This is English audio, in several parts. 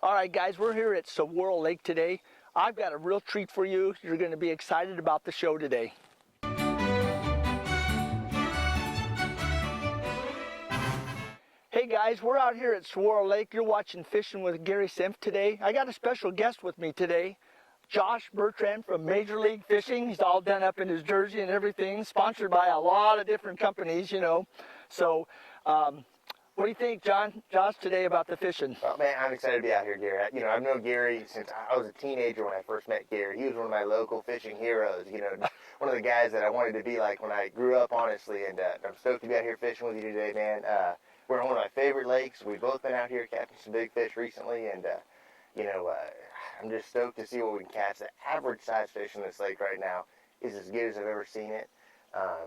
All right, guys, we're here at Saguaro Lake today. I've got a real treat for you. You're going to be excited about the show today. Hey guys, we're out here at Saguaro Lake. You're watching Fishing with Gary Senft today. I got a special guest with me today, Josh Bertrand from Major League Fishing. He's all done up in his jersey and everything, sponsored by a lot of different companies, you know. So, what do you think, Josh, today about the fishing? Well, man, I'm excited to be out here, Gary. You know, I've known Gary since I was a teenager when I first met Gary. He was one of my local fishing heroes, you know, one of the guys that I wanted to be like when I grew up, honestly. And I'm stoked to be out here fishing with you today, man. We're on one of my favorite lakes. We've both been out here catching some big fish recently, and, you know, I'm just stoked to see what we can catch. The average size fish in this lake right now is as good as I've ever seen it.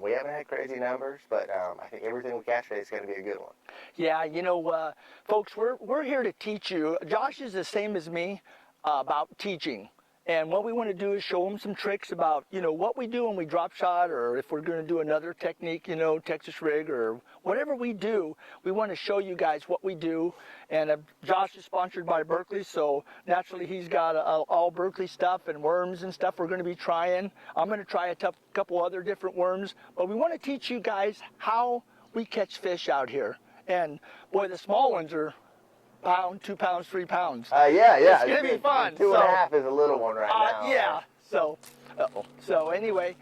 We haven't had crazy numbers, but I think everything we catch today is going to be a good one. Yeah, you know, folks, we're here to teach you. Josh is the same as me about teaching. And what we want to do is show them some tricks about, you know, what we do when we drop shot, or if we're going to do another technique, you know, Texas rig or whatever we do, we want to show you guys what we do. And Josh is sponsored by Berkley, so naturally he's got all Berkley stuff and worms and stuff we're going to be trying. I'm going to try a couple other different worms, but we want to teach you guys how we catch fish out here. And boy, the small ones are pound, 2 pounds, 3 pounds. Yeah. It's going to be fun. 2.5 is a little one right now. Yeah. So anyway,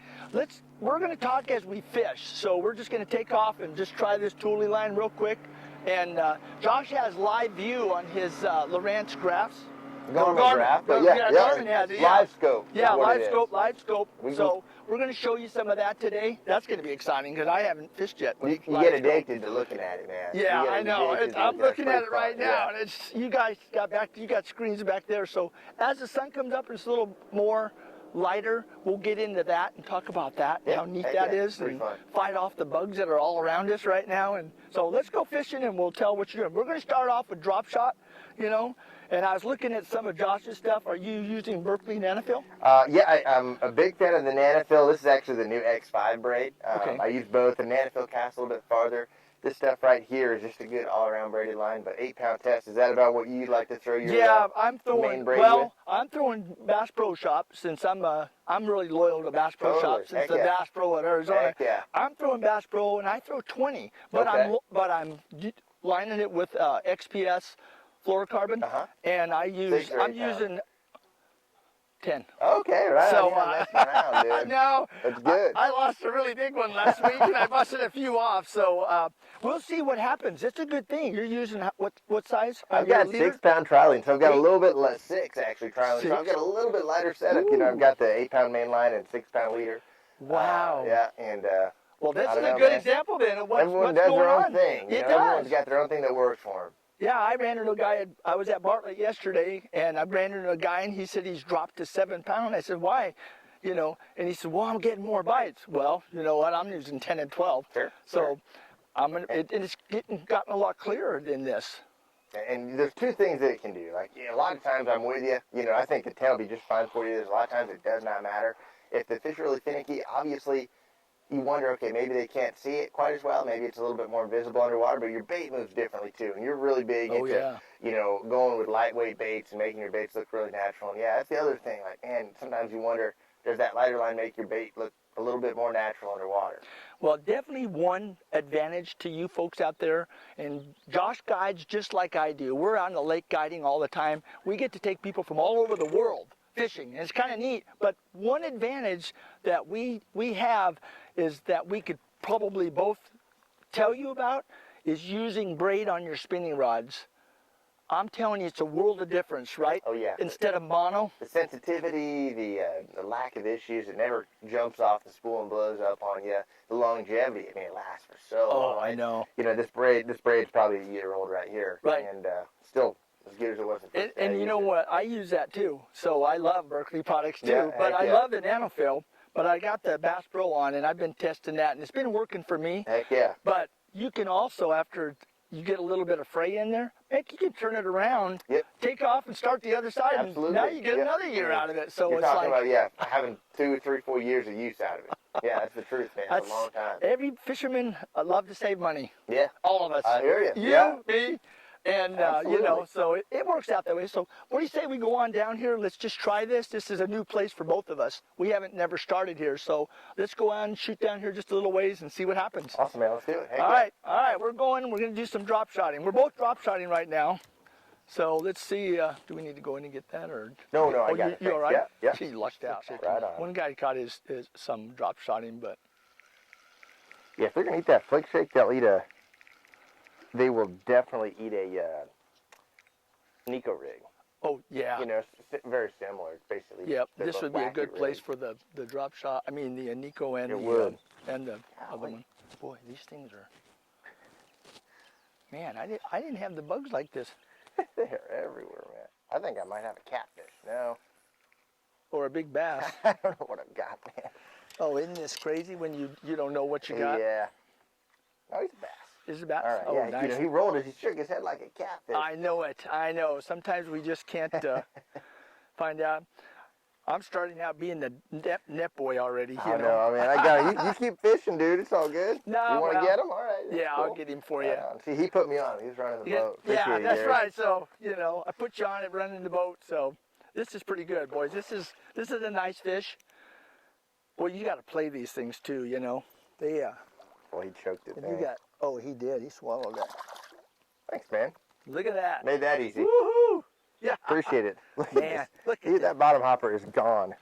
we're going to talk as we fish. So we're just going to take off and just try this toolie line real quick. And Josh has live view on his Lowrance graphs. Garmin graph, but Garmin has it. Live scope. Yeah, live scope. So we're going to show you some of that today. That's going to be exciting because I haven't fished yet. You get addicted to looking at it, man. Yeah, I know. I'm looking at it right now, and you guys got screens back there. So as the sun comes up, it's a little more lighter. We'll get into that and talk about that, how neat that is, and fight off the bugs that are all around us right now. And so let's go fishing, and we'll tell what you're doing. We're going to start off with drop shot, you know. And I was looking at some of Josh's stuff. Are you using Berkley Nanofill? Yeah, I'm a big fan of the Nanofill. This is actually the new X5 braid. Okay. I use both. The Nanofill casts a little bit farther. This stuff right here is just a good all-around braided line. But 8-pound test, is that about what you'd like to throw your I'm throwing, main braid with? I'm throwing Bass Pro Shop since I'm really loyal to Bass Pro Shop since the Bass Pro at Arizona. Heck yeah. I'm throwing Bass Pro and I throw 20, but I'm lining it with XPS fluorocarbon, and I'm using 10. Okay, right. So, messing around, dude. No, that's good. I lost a really big one last week, and I busted a few off. So we'll see what happens. It's a good thing. You're using what size? I've got 6-pound trialing, so I've got a little bit less 6 actually trialing. So I've got a little bit lighter setup. Ooh. You know, I've got the 8-pound main line and 6-pound leader. Wow. Yeah, and well, this is a good example then of what's everyone does going their own on. thing. You know, everyone's got their own thing that works for them. Yeah, I ran into a guy. I was at Bartlett yesterday, and I ran into a guy, and he said he's dropped to 7-pound. I said, why? You know, and he said, well, I'm getting more bites. Well, you know what? I'm using 10 and 12. Sure. So it's gotten a lot clearer than this. And there's 2 things that it can do. Like, a lot of times I'm with you. You know, I think the 10 will be just fine for you. There's a lot of times it does not matter. If the fish are really finicky, obviously you wonder, okay, maybe they can't see it quite as well. Maybe it's a little bit more visible underwater, but your bait moves differently too. And you're really big into, you know, going with lightweight baits and making your baits look really natural. And yeah, that's the other thing. Like, man, sometimes you wonder, does that lighter line make your bait look a little bit more natural underwater? Well, definitely one advantage to you folks out there, and Josh guides just like I do. We're on the lake guiding all the time. We get to take people from all over the world fishing, and it's kind of neat. But one advantage that we have is that we could probably both tell you about is using braid on your spinning rods. I'm telling you, it's a world of difference, right? Oh, yeah. Instead of mono. The sensitivity, the lack of issues, it never jumps off the spool and blows up on you. The longevity, I mean, it lasts for so long. Oh, I know. You know, this braid's probably a year old right here. Right. And still as good as it was the first day. And you know what? I use that too. So I love Berkley products too. Yeah, but I love the Nanofill. But I got the Bass Pro on, and I've been testing that, and it's been working for me. Heck yeah. But you can also, after you get a little bit of fray in there, heck, you can turn it around, take off, and start the other side. Absolutely. And now you get another year out of it. So You're it's talking like about, having 2, 3, 4 years of use out of it. Yeah, that's the truth, man. It's a long time. Every fisherman love to save money. Yeah. All of us. I hear you. You, me. And, you know, so it works out that way. So what do you say we go on down here? Let's just try this. This is a new place for both of us. We haven't never started here. So let's go on and shoot down here just a little ways and see what happens. Awesome, man. Let's do it. All right. We're going to do some drop shotting. We're both drop shotting right now. So let's see. Do we need to go in and get that? Or No, I got it. You all right? Yeah, yeah. She lucked out. Right on. One guy caught his some drop shotting, but. Yeah, if they're going to eat that flick shake, they will definitely eat a Nico rig. Oh, yeah. You know, very similar. It's basically. Yep, this would be a good place for the drop shot. I mean, the Nico and and the other one. Boy, these things are. Man, I didn't have the bugs like this. They're everywhere, man. I think I might have a catfish. No. Or a big bass. I don't know what I've got, man. Oh, isn't this crazy when you don't know what you got? Yeah. Oh, he's a bass. Is it a bass? All right. Oh, yeah, nice. You know, he rolled it. He shook his head like a catfish. I know it. I know. Sometimes we just can't find out. I'm starting out being the net boy already. You I know. I mean, I got it. You keep fishing, dude. It's all good. No, you want to get him? All right. Yeah, cool. I'll get him for you. See, he put me on. He was running the boat. Yeah, that's Gary. right. So, you know, I put you on it running the boat. So this is pretty good, boys. This is a nice fish. Well, you got to play these things too, you know. They Well, he choked it. you got. Oh, he did. He swallowed it. Thanks, man. Look at that. Made that easy. Woohoo! Yeah. Appreciate it. Look at Man, this. look at That bottom hopper is gone.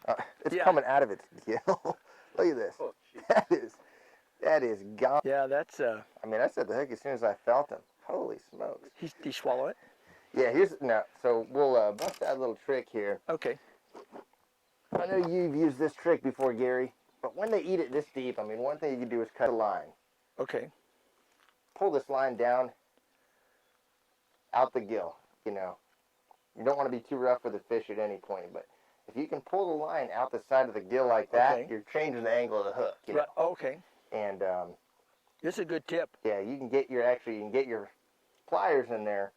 It's Yeah. coming out of its gill. Look at this. Oh, that is gone. Yeah, that's I mean, I set the hook as soon as I felt him. Holy smokes. he swallow it. Yeah, so we'll bust out a little trick here. Okay. I know you've used this trick before, Gary, but when they eat it this deep, I mean, one thing you can do is cut a line. Okay. Pull this line down out the gill, you know. You don't want to be too rough with the fish at any point, but if you can pull the line out the side of the gill like that, Okay. you're changing the angle of the hook, you know. Right. Okay. And This is a good tip. yeah, you can get your pliers in there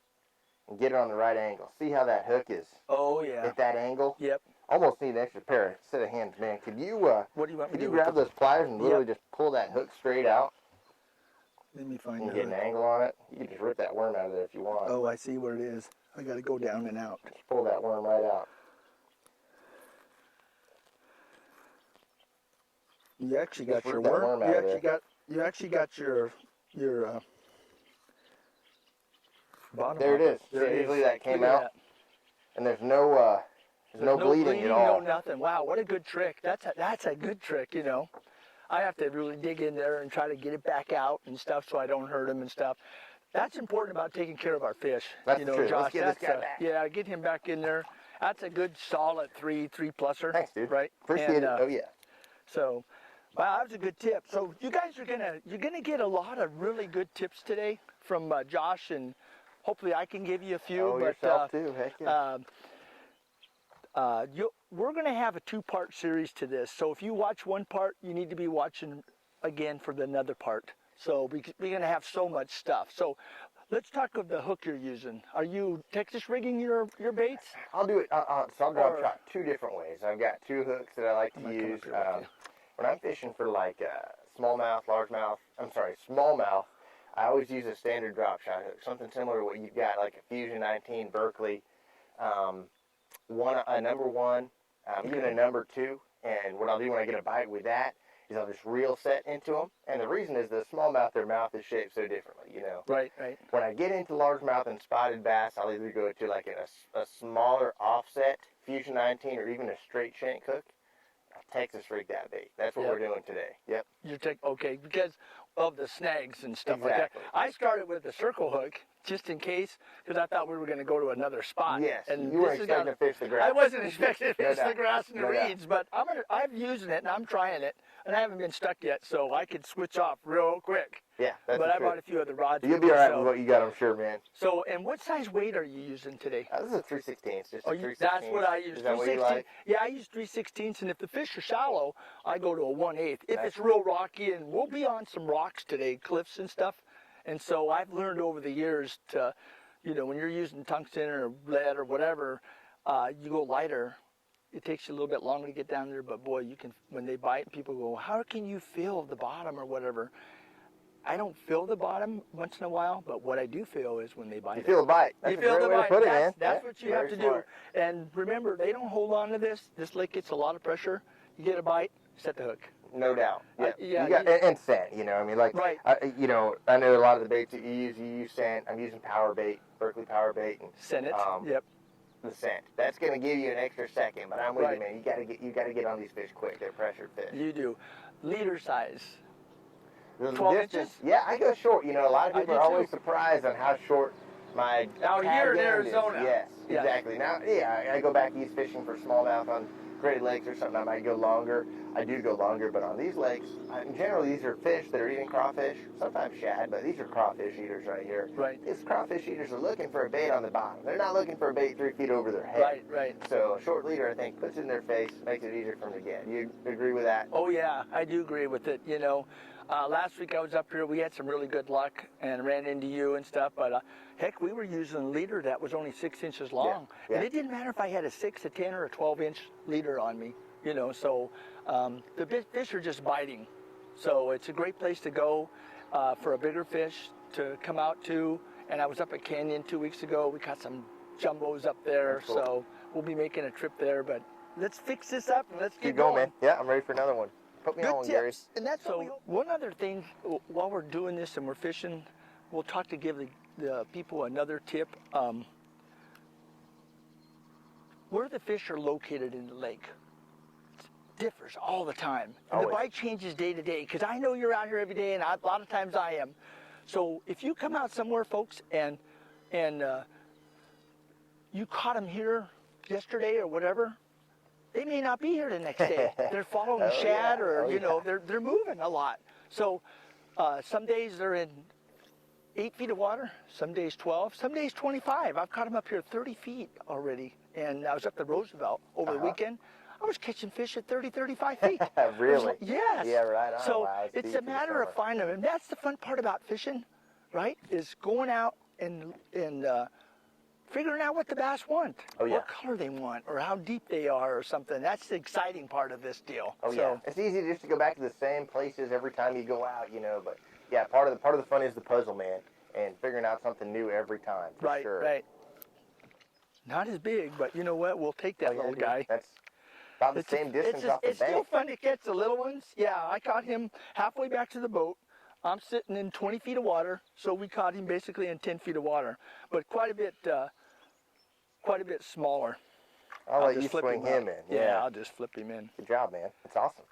and get it on the right angle. See how that hook is Oh yeah. at that angle? Yep. Almost need an extra set of hands, man. Could you What do you want me could to you do? grab those pliers and literally just pull that hook straight out Let me find and the get an hook. angle on it? You can just rip that worm out of there if you want. Oh, I see where it is. I got to go down and out. Just pull that worm right out. You actually got Just your rip that worm. worm out of You actually got your bottom. There it is. There it Usually is. that came Look at out, that. and there's no bleeding at all. No nothing. Wow, what a good trick. That's a good trick, you know. I have to really dig in there and try to get it back out and stuff so I don't hurt him and stuff. That's important about taking care of our fish. That's you the know, truth. Josh. Let's get this guy back. Yeah, get him back in there. That's a good solid three pluser. Thanks, dude. Right? Appreciate And, it. Oh yeah. So, wow, that was a good tip. So you guys you're gonna get a lot of really good tips today from Josh, and hopefully I can give you a few. Oh, but yourself too. Heck yeah. we're gonna have a two-part series to this. So if you watch one part, you need to be watching again for the another part. So we're gonna have so much stuff. So let's talk of the hook you're using. Are you Texas rigging your baits? I'll do it. So I'll drop shot two different ways. I've got two hooks that I like to use. When I'm fishing for like smallmouth, smallmouth, I always use a standard drop shot hook, something similar to what you've got, like a Fusion 19 Berkeley, a number one, even a number two. And what I'll do when I get a bite with that is I'll just reel set into them. And the reason is the smallmouth, their mouth is shaped so differently, you know. Right. When I get into largemouth and spotted bass, I'll either go to like a smaller offset Fusion 19 or even a straight shank hook. Texas rig that bait. That's what we're doing today. Yep. Okay, because of the snags and stuff like that. I started with the circle hook just in case, because I thought we were going to go to another spot. Yes. And you weren't expecting to fish the grass. I wasn't expecting to fish the grass and the No doubt. reeds, but I'm using it and I'm trying it, and I haven't been stuck yet, so I could switch off real quick. Yeah, that's But the I truth. bought a few other rods. You'll be all right with what you got, I'm sure, man. So, and what size weight are you using today? This is a 3/16. Just a 3/16. That's what I use. Is that what you like? Yeah, I use 3/16, and if the fish are shallow, I go to a 1/8. If it's real rocky, and we'll be on some rocks today, cliffs and stuff, and so I've learned over the years to, you know, when you're using tungsten or lead or whatever, you go lighter. It takes you a little bit longer to get down there, but boy, you can, when they bite, people go, how can you feel the bottom or whatever? I don't feel the bottom once in a while, but what I do feel is when they bite You it. feel the bite. That's You a feel great the way to bite. put it, man. That's Yeah, what you have to smart. do. And remember, they don't hold on to this. This lick gets a lot of pressure. You get a bite, set the hook. No doubt. Yeah. Yeah, You got, and scent, you know, I mean, like, Right. you know, I know a lot of the baits that you use scent. I'm using power bait, Berkeley power bait. And, Scent it. Yep. the scent. That's going to give you an extra second, but I'm with Right. you, man. You got to get on these fish quick. They're pressured fish. You do. Leader size. The 12 distance, inches? yeah, I go short. You know, a lot of I people do are always too. surprised on how short my Out here in tag end Arizona. is. Yes, Yes. exactly. Now, yeah, I go back east fishing for smallmouth on Great Lakes or something. I might go longer. I do go longer, but on these lakes, generally these are fish that are eating crawfish, sometimes shad, but these are crawfish eaters right here. Right. These crawfish eaters are looking for a bait on the bottom. They're not looking for a bait 3 feet over their head. Right, right. So a short leader, I think, puts it in their face, makes it easier for them to get. You agree with that? Oh yeah, I do agree with it. You know, last week I was up here. We had some really good luck and ran into you and stuff. But heck, we were using a leader that was only 6 inches long, Yeah. and it didn't matter if I had a 6, a 10, or a 12-inch leader on me. You know, so the fish are just biting. So it's a great place to go for a bigger fish to come out to. And I was up at Canyon 2 weeks ago. We caught some jumbos up there. That's cool. So we'll be making a trip there. But let's fix this up and let's Keep get going, man. Yeah, I'm ready for another one. Put me Good on one, Gary. tips. And that's so. One other thing, while we're doing this and we're fishing, we'll talk to give the people another tip. Where the fish are located in the lake differs all the time. And the Always. bite changes day to day, because I know you're out here every day, and a lot of times I am. So if you come out somewhere, folks, and you caught them here yesterday or whatever, they may not be here the next day. They're following Oh, shad, yeah. or Oh, you know, yeah. they're moving a lot. So some days they're in 8 feet of water, some days 12, some days 25. I've caught them up here 30 feet already, and I was up at Roosevelt over the weekend. I was catching fish at 30, 35 feet. Really? Yes. Yeah, right on. So Wow, it's deep a in the matter of summer. finding them, and that's the fun part about fishing, right? Is going out and figuring out what the bass want, Oh, yeah. what color they want, or how deep they are, or something. That's the exciting part of this deal. Oh so, yeah, it's easy just to go back to the same places every time you go out, you know. But yeah, part of the fun is the puzzle, man, and figuring out something new every time. For right, sure. right. Not as big, but you know what? We'll take that Oh, yeah, little dude. guy. That's about the same distance off the it's still bank. fun to catch the little ones. Yeah, I caught him halfway back to the boat. I'm sitting in 20 feet of water, so we caught him basically in 10 feet of water, but quite a bit smaller. I'll let just you flip swing out. him in. Yeah. I'll just flip him in. Good job, man. That's awesome.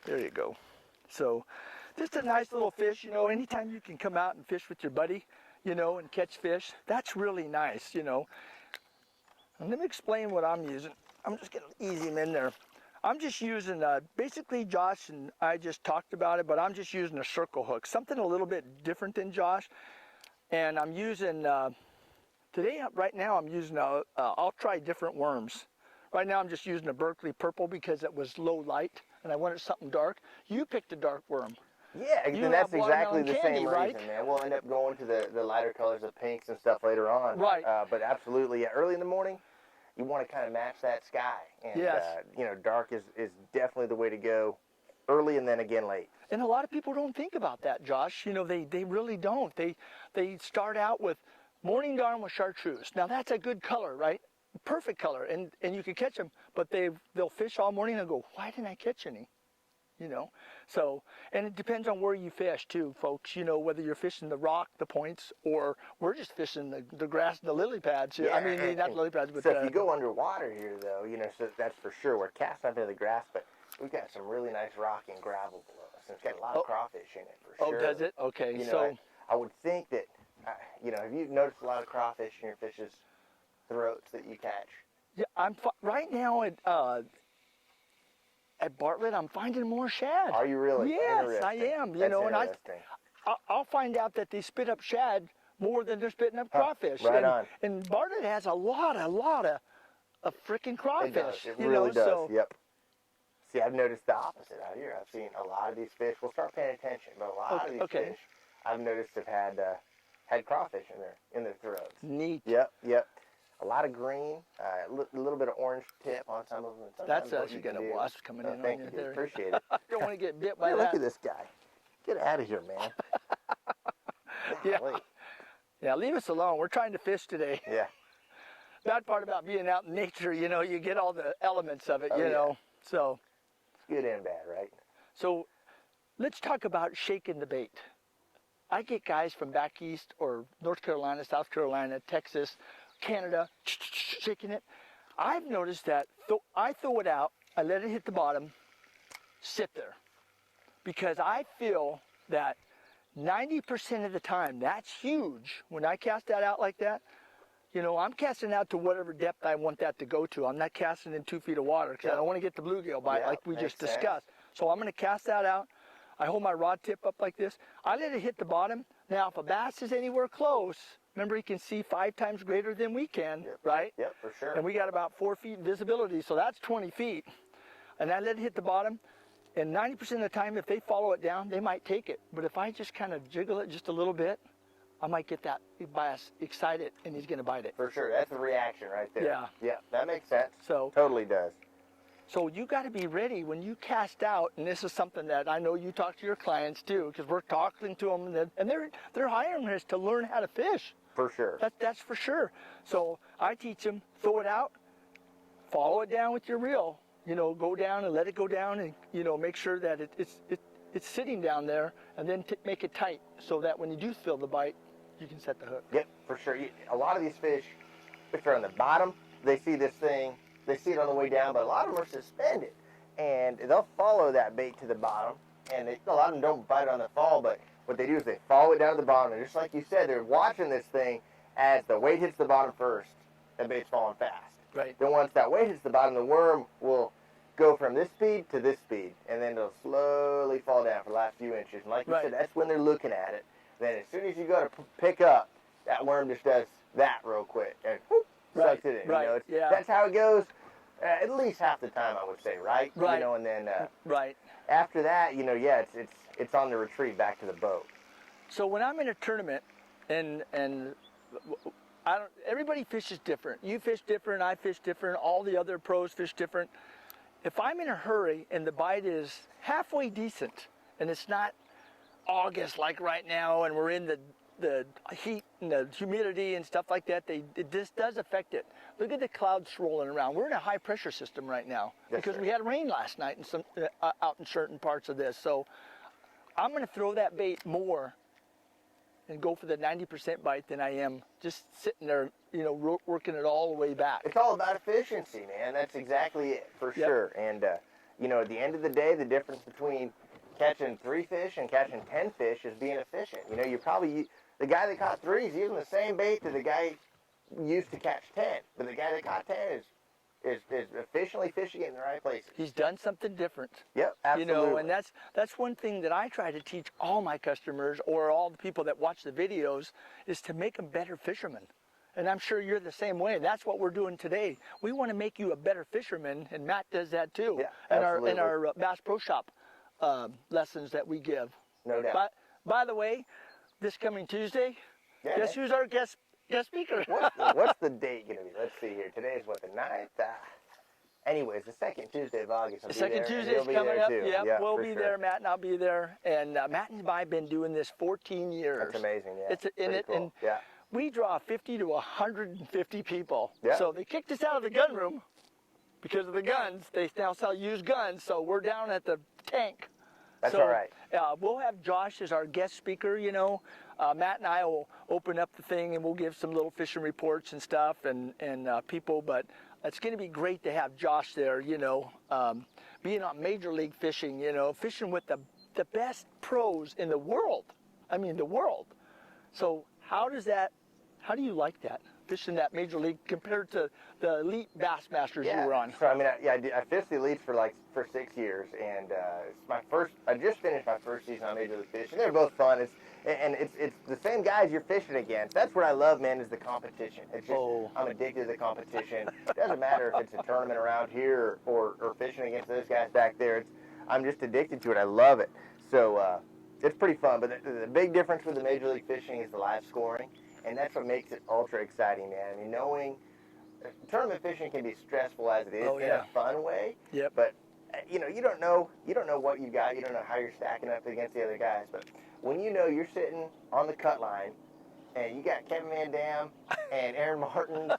There you go. So, just a nice little fish. You know, anytime you can come out and fish with your buddy, you know, and catch fish, that's really nice. You know. And let me explain what I'm using. I'm just going to ease him in there. I'm just using, basically Josh and I just talked about it, but I'm just using a circle hook, something a little bit different than Josh. And I'm using, right now I'm using, I'll try different worms. Right now I'm just using a Berkeley purple because it was low light and I wanted something dark. You picked a dark worm. Yeah, You and that's have exactly watermelon the candy, same right? reason, man. We'll end up going to the lighter colors of pinks and stuff later on. Right. But absolutely, yeah, early in the morning, you want to kind of match that sky. And, Yes. you know, dark is definitely the way to go early and then again late. And a lot of people don't think about that, Josh. You know, they really don't. They start out with morning dawn with chartreuse. Now that's a good color, right? Perfect color, and you can catch them, but they'll fish all morning and go, why didn't I catch any? You know, so, and it depends on where you fish too, folks. You know, whether you're fishing the rock, the points, or we're just fishing the grass, the lily pads. Yeah, I mean, not lily pads, but so if you go underwater here, though, you know, so that's for sure. We're casting up into the grass, but we've got some really nice rock and gravel below us. And it's got a lot of crawfish in it, for sure. Oh, does it? Okay, You know, so I would think that, you know, have you noticed a lot of crawfish in your fish's throats that you catch? yeah, right now at Bartlett, I'm finding more shad. Are you really? Yes, I Interesting. am. You That's know, and interesting. I'll find out that they spit up shad more than they're spitting up crawfish. right and, on. And Bartlett has a lot of freaking crawfish. It does. It you really know, does. So, Yep. See, I've noticed the opposite out here. I've seen a lot of these fish. We'll start paying attention, but a lot of these fish I've noticed have had crawfish in their throats. Neat. Yep. A lot of green, a little bit of orange tip on some of them. That's Sometimes what you you got can a do- wasp coming in Thank on you, you there. dude. Appreciate it. Don't want to get bit by Hey, that. look at this guy. Get out of here, man. Yeah. Golly. Yeah, leave us alone. We're trying to fish today. Yeah. Bad part about being out in nature, you know, you get all the elements of it, Oh, you yeah. know. So, It's good and bad, right? so let's talk about shaking the bait. I get guys from back east or North Carolina, South Carolina, Texas, Canada, shaking it. I've noticed that I throw it out, I let it hit the bottom, sit there. Because I feel that 90% of the time, that's huge. When I cast that out like that, you know, I'm casting out to whatever depth I want that to go to. I'm not casting in 2 feet of water because I don't want to get the bluegill bite like we just discussed. So I'm going to cast that out. I hold my rod tip up like this. I let it hit the bottom. Now, if a bass is anywhere close, remember he can see 5 times greater than we can, right? Yep, for sure. And we got about 4 feet visibility, so that's 20 feet. And I let it hit the bottom. And 90% of the time, if they follow it down, they might take it. But if I just kind of jiggle it just a little bit, I might get that bass excited, and he's going to bite it. For sure. That's the reaction right there. Yeah. Yeah, that makes sense. So Totally does. So you got to be ready when you cast out, and this is something that I know you talk to your clients too, because we're talking to them, and they're hiring us to learn how to fish. For sure. That's for sure. So I teach them, throw it out, follow it down with your reel. You know, go down and let it go down, and you know, make sure that it's sitting down there, and then make it tight so that when you do feel the bite, you can set the hook. Yep, for sure. A lot of these fish, if they're on the bottom, they see this thing, they see it on the way down, but a lot of them are suspended, and they'll follow that bait to the bottom, and a lot of them don't bite on the fall, but what they do is they follow it down to the bottom, and just like you said, they're watching this thing as the weight hits the bottom first, that bait's falling fast. Right. Then once that weight hits the bottom, the worm will go from this speed to this speed, and then it'll slowly fall down for the last few inches. And like you said, that's when they're looking at it. Then as soon as you go to pick up, that worm just does that real quick and whoop, sucks it in. Right. You know, that's how it goes. At least half the time, I would say, right? Right. You know, and then right. After that, you know, yeah, it's on the retreat back to the boat. So when I'm in a tournament, and everybody fishes different. You fish different, I fish different, all the other pros fish different. If I'm in a hurry and the bite is halfway decent, and it's not August like right now, and we're in the heat and the humidity and stuff like that, this does affect it. Look at the clouds swirling around. We're in a high pressure system right now because we had rain last night and some out in certain parts of this. So I'm going to throw that bait more and go for the 90% bite than I am just sitting there, you know, working it all the way back. It's all about efficiency, man. That's exactly it, for sure. And, you know, at the end of the day, the difference between catching 3 fish and catching 10 fish is being efficient. You know, the guy that caught 3 is using the same bait that the guy used to catch 10. But the guy that caught 10 is efficiently fishing it in the right places. He's done something different. Yep, absolutely. You know, and that's one thing that I try to teach all my customers or all the people that watch the videos is to make them better fishermen. And I'm sure you're the same way. That's what we're doing today. We want to make you a better fisherman, and Matt does that too. Yeah, in our Bass Pro Shop lessons that we give. No doubt. By the way, this coming Tuesday, guess who's our guest speaker? What's the date going to be? Let's see here. Today is what, the 9th? Anyways, the second Tuesday of August. The second Tuesday is coming up. Yep, we'll be there. Matt and I'll be there. And Matt and I have been doing this 14 years. That's amazing. Yeah. It's cool. And we draw 50 to 150 people. Yeah. So they kicked us out of the gun room because of the guns. They now sell used guns. So we're down at the tank. That's all right. We'll have Josh as our guest speaker, you know. Matt and I will open up the thing and we'll give some little fishing reports and stuff and people, but it's going to be great to have Josh there, you know, being on Major League Fishing, you know, fishing with the best pros in the world. I mean, the world. So how do you like that? Fishing that Major League compared to the elite Bassmasters you were on? So I mean, I fished the elites for 6 years, and it's I just finished my first season on Major League Fishing. They're both fun. It's the same guys you're fishing against. That's what I love, man, is the competition. It's just I'm addicted to the competition. It doesn't matter if it's a tournament around here or fishing against those guys back there. I'm just addicted to it. I love it. So it's pretty fun. But the big difference with the Major League Fishing is the live scoring. And that's what makes it ultra exciting, man. I mean, knowing tournament fishing can be stressful as it is in a fun way. Yep. But you know, you don't know what you got. You don't know how you're stacking up against the other guys. But when you know you're sitting on the cut line and you got Kevin Van Dam and Aaron Martin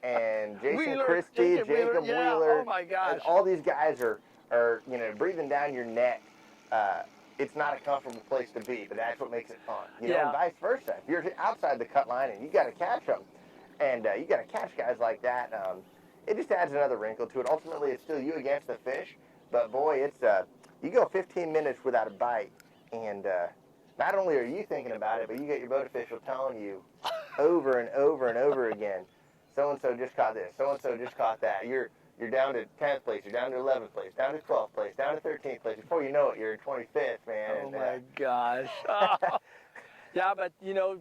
and Jason Wheeler, Christie, Jacob Jacob yeah. Wheeler, Oh my gosh. and all these guys are you know, breathing down your neck. It's not a comfortable place to be, but that's what makes it fun. You know, and vice versa. If you're outside the cut line and you got to catch them, and you got to catch guys like that, it just adds another wrinkle to it. Ultimately, it's still you against the fish, but boy, it's you go 15 minutes without a bite, and not only are you thinking about it, but you get your boat official telling you over and over and over again, so-and-so just caught this, so-and-so just caught that. You're down to 10th place, you're down to 11th place, down to 12th place, down to 13th place. Before you know it, you're in 25th, man. Oh my gosh. Oh. Yeah, but you know,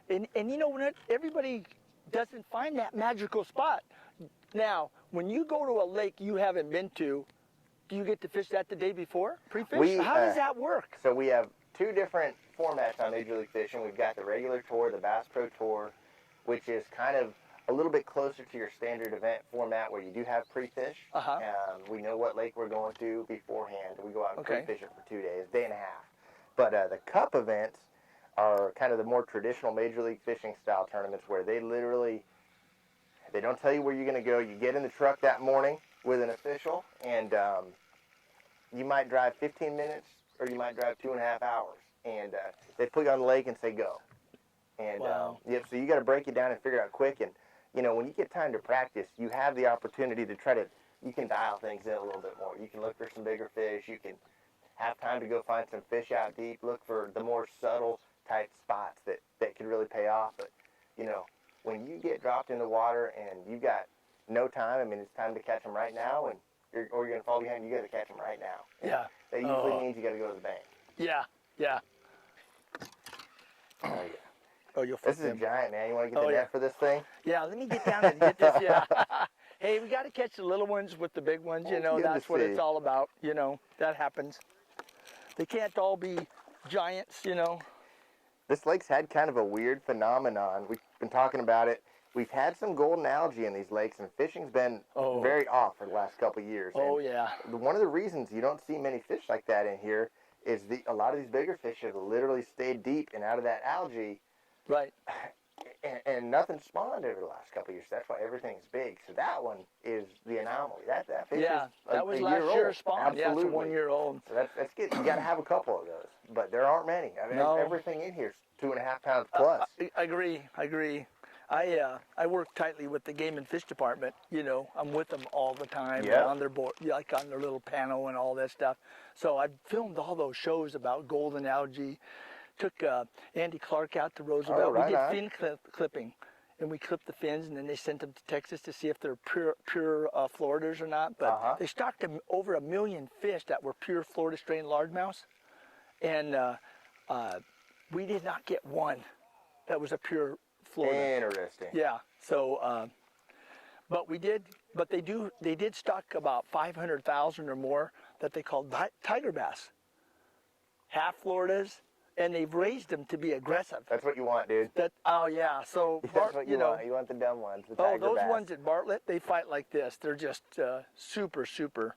and you know, when everybody doesn't find that magical spot. Now, when you go to a lake you haven't been to, do you get to fish that the day before? Pre-fish? How does that work? So we have two different formats on Major League Fishing. We've got the regular tour, the Bass Pro Tour, which is kind of a little bit closer to your standard event format where you do have pre-fish. We know what lake we're going to beforehand. We go out and pre-fish it for 2 days, day and a half. But the cup events are kind of the more traditional Major League Fishing style tournaments where they literally, they don't tell you where you're going to go. You get in the truck that morning with an official, and you might drive 15 minutes or you might drive 2.5 hours. And they put you on the lake and say go. And so you got to break it down and figure it out quick. And you know, when you get time to practice, you have the opportunity to you can dial things in a little bit more. You can look for some bigger fish. You can have time to go find some fish out deep, look for the more subtle type spots that can really pay off. But, you know, when you get dropped in the water and you got no time, I mean, it's time to catch them right now, and you're going to fall behind, you got to catch them right now. Yeah. That usually means you got to go to the bank. Yeah, yeah. Oh, yeah. Oh, you'll This is a giant, man. You want to get the net for this thing? Yeah, let me get down and get this. Yeah. Hey, we got to catch the little ones with the big ones. You know, that's what it's all about. You know, that happens. They can't all be giants, you know. This lake's had kind of a weird phenomenon. We've been talking about it. We've had some golden algae in these lakes, and fishing's been very off for the last couple of years. Oh, and yeah. One of the reasons you don't see many fish like that in here is a lot of these bigger fish have literally stayed deep and out of that algae. Right. And nothing spawned over the last couple of years. That's why everything's big. So that one is the anomaly. That fish is that was last year's spawn. Absolutely. Yeah, it's 1 year old. So that's good. You got to have a couple of those, but there aren't many. I mean, everything in here is 2.5 pounds plus. I agree. I work tightly with the game and fish department. You know, I'm with them all the time on their board, like on their little panel and all that stuff. So I've filmed all those shows about golden algae. Took Andy Clark out to Roosevelt. We did fin clipping, and we clipped the fins, and then they sent them to Texas to see if they're pure Floridas or not. But they stocked over 1 million fish that were pure Florida strain largemouth, and we did not get one that was a pure Florida. Interesting. Yeah. So, but we did. But they did stock about 500,000 or more that they called tiger bass, half Floridas. And they've raised them to be aggressive. That's what you want, dude. So that's what you want. You want the dumb ones. The tiger those bass. ones at Bartlett, they fight like this. They're just super, super.